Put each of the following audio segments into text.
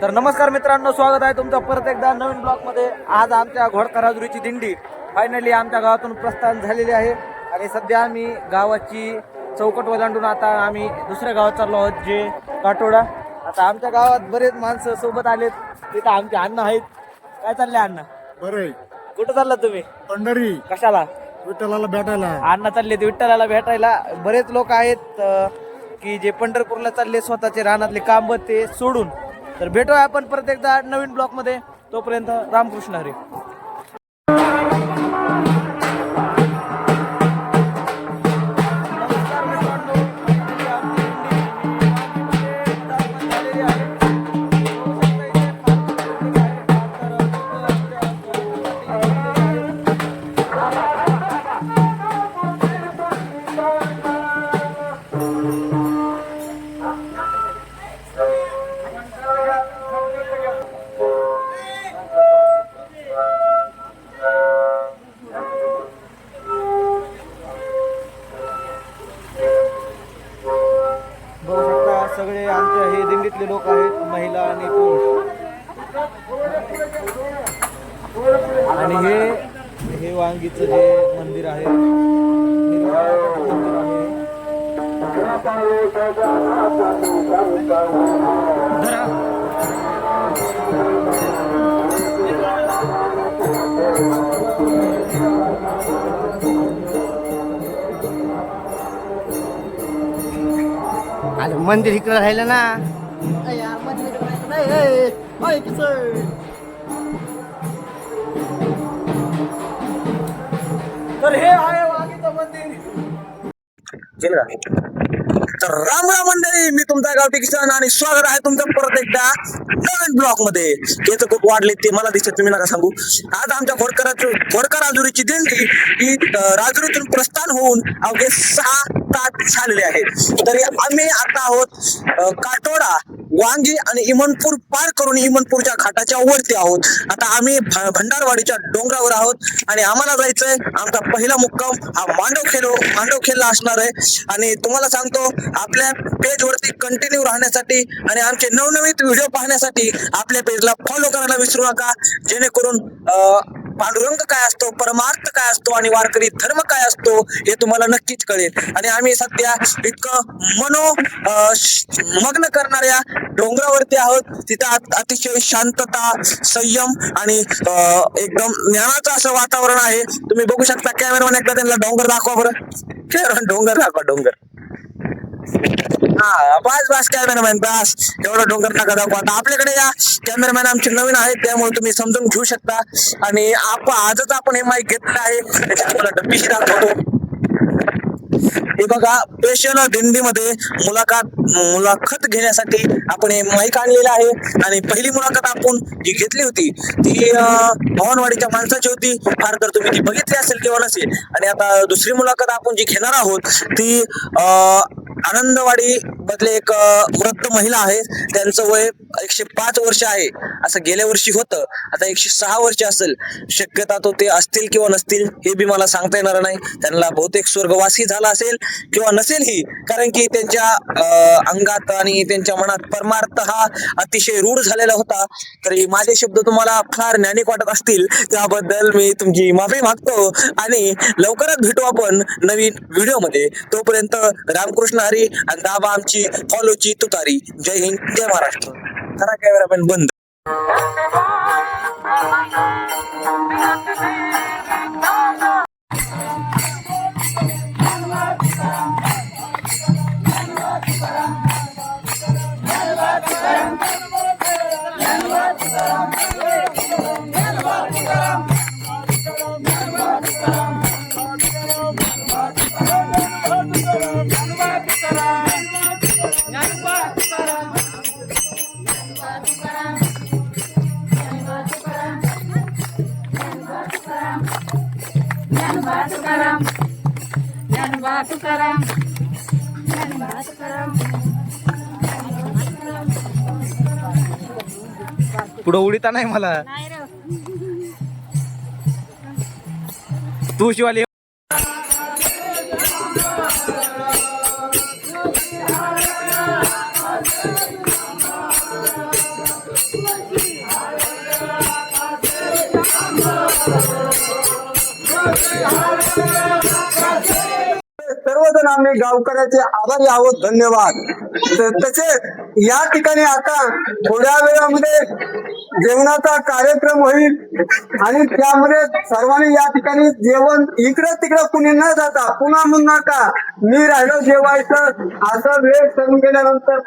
तर नमस्कार मित्रांनो, स्वागत आहे तुमचं परत एकदा नवीन ब्लॉगमध्ये। आज आमच्या घोडकराजुरीची दिंडी फायनली आमच्या गावातून प्रस्थान झालेली आहे आणि सध्या आम्ही गावाची चौकट ओलांडून आता आम्ही दुसऱ्या गावात चाललो आहोत, जे काटोडा। आता आमच्या गावात बरेच माणसं सोबत आलेत, तिथं आमचे अण्णा आहेत। काय चालले अण्णा? बरं. कुठं चालला तुम्ही? पंढरी कशाला? विठ्ठलाला भेटायला. अण्णा चालले विठ्ठलाला भेटायला। बरेच लोक आहेत की जे पंढरपूरला चालले स्वतःचे रानातले काम ते सोडून। तर भेटूया आपण परत एकदा नवीन ब्लॉग मध्ये, तोपर्यंत रामकृष्ण हरी। सगळे आमच्या हे दिंडीतले लोक आहेत, महिला आणि पुरुष। आणि हे वांगीचं जे मंदिर आहे, मंदिर इकडे राहिलं ना। तर हे आहे वांगीचं मंदिर। तर राम राम मंडळी, मी तुमचा गावठी किसान आणि स्वागत आहे तुमचं परत एकदा नवीन ब्लॉग मध्ये। केस खूप वाढले ते मला दिसत, तुम्ही नका सांगू। आज आमच्या घोडकर राजुरीची दिंडी ही राजुरीतून प्रस्थान होऊन अवघे 6 तास झालेले आहेत। तरी आम्ही आता आहोत काटोडा, वांगी आणि इमनपूर पार करून इमनपूरच्या घाटाच्या वरती आहोत। आता आम्ही भंडारवाडीच्या डोंगरावर आहोत आणि आम्हाला जायचंय। आमचा पहिला मुक्काम हा मांडवखेलला असणार आहे। आणि तुम्हाला सांगतो, आपल्या पेज वरती कंटिन्यू राहण्यासाठी आणि आमचे नवनवीन व्हिडिओ पाहण्यासाठी आपल्या पेजला फॉलो करायला विसरू नका, जेणेकरून पांडुरंग काय असतो, परमार्थ काय असतो आणि वारकरी धर्म काय असतो हे तुम्हाला नक्कीच कळेल। आणि आम्ही सध्या इतकं मग्न करणाऱ्या डोंगरावरती आहोत, तिथं अतिशय शांतता, संयम आणि एकदम ज्ञानाचं असं वातावरण आहे। तुम्ही बघू शकता। कॅमेरामॅन एकदा त्यांना डोंगर दाखवा बरं। डोंगर दाखवा, डोंगर। हा, बस कॅमेरामॅन, बस एवढं डोंगर नका दाखवा। आता आपल्याकडे या कॅमेरामॅन आमचे नवीन आहेत, त्यामुळे तुम्ही समजून घेऊ शकता। आणि आजच आपण हे माईक घेतलं आहे, तुम्हाला डब्बीशी दाखवतो। हे बघा, स्पेशल दिंडीमध्ये मुलाखत घेण्यासाठी आपण हे माईक आणलेलं आहे। आणि पहिली मुलाखत आपण जी घेतली होती ती भवनवाडीच्या माणसाची होती, फार तर तुम्ही ती बघितली असेल किंवा नसेल। आणि आता दुसरी मुलाखत आपण जी घेणार आहोत ती आनंदवाडी मधले एक वृद्ध महिला आहे। त्यांचं वय 105 वर्ष आहे असं गेल्या वर्षी होतं, आता 106 वर्ष असेल। शक्यता तो ते असतील किंवा नसतील हे बी मला सांगता येणार नाही। त्यांना बहुतेक स्वर्गवासी झाला असेल किंवा नसेल ही, कारण की त्यांच्या अंगात आणि त्यांच्या मनात परमार्थ हा अतिशय रूढ झालेला होता। तरी माझे शब्द तुम्हाला फार ज्ञानिक वाटत असतील, त्याबद्दल मी तुमची माफी मागतो। आणि लवकरच भेटू आपण नवीन व्हिडिओ मध्ये, तोपर्यंत रामकृष्ण हरी आणि दाबा आमची फॉलोची तुतारी। जय हिंद, जय महाराष्ट्र। करा कॅमेरामॅन बंद। पुढे उडीता नाही मला, तू शिवाली। आम्ही गावकऱ्याचे आभारी आहोत. धन्यवाद. तसेच या ठिकाणी आता थोड्या वेळामध्ये जेवणाचा कार्यक्रम होईल आणि त्यामध्ये सर्वांनी या ठिकाणी जेवण इकडं तिकडं कुणी न जाता पुन्हा म्हणू नका मी राहिलो जेवायचं असं वेळ करून गेल्यानंतर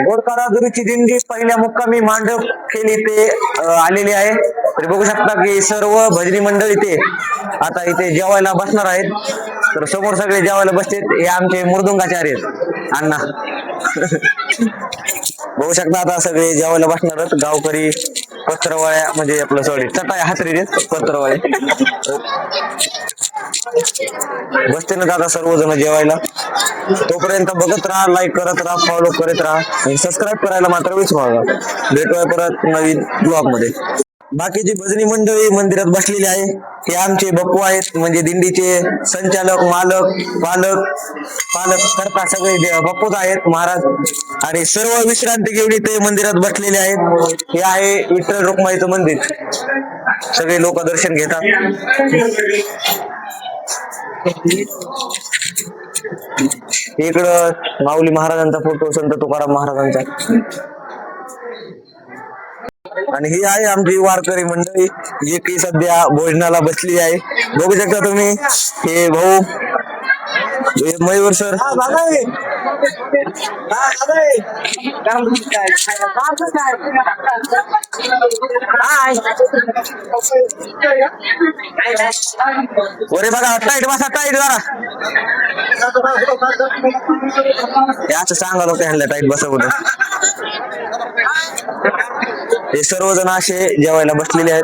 घोडकाराजुरीची दिंडी पहिल्या मुक्कामी मांडव खेळी इथे आलेली आहे. तर बघू शकता की सर्व भजनी मंडळ इथे आता इथे जेवायला बसणार आहेत. तर समोर सगळे जेवायला बसतात हे आमचे मृदुंगाचार्य आहेत अण्णा. बघू शकता आता सगळे जेवायला बसणार आहेत. गावकरी पत्रवाळ्या म्हणजे आपलं सॉरी चटाया हातरी पत्रवाळे बसते ना दादा सर्वजण जेवायला. तोपर्यंत बघत राहा, लाईक करत राहा, फॉलो करत राहा आणि सबस्क्राईब करायला मात्र विसरू नका. भेटूया परत नवीन ब्लॉग मध्ये. बाकीची भजनी मंडळी मंदिरात बसलेली आहे. हे आमचे बप्पू आहेत म्हणजे दिंडीचे संचालक, मालक, पालक करता सगळे बप्पूच आहेत महाराज. आणि सर्व विश्रांती घेऊन इथे मंदिरात बसलेले आहेत. हे आहे विठ्ठल रुक्माईचं मंदिर. सगळे लोक दर्शन घेतात. इकडं माऊली महाराजांचा फोटो, संत तुकाराम महाराजांचा. आणि ही आहे आमची वारकरी मंडळी जी की सध्या भोजनाला बसली आहे. बघू शकता तुम्ही हे भाऊ मयूर सर. वरे बघा टाईट बसा, टाईट जरा असं सांगा लोक टाईट बसा कुठं. हे सर्वजण असे जेवायला बसलेले आहेत.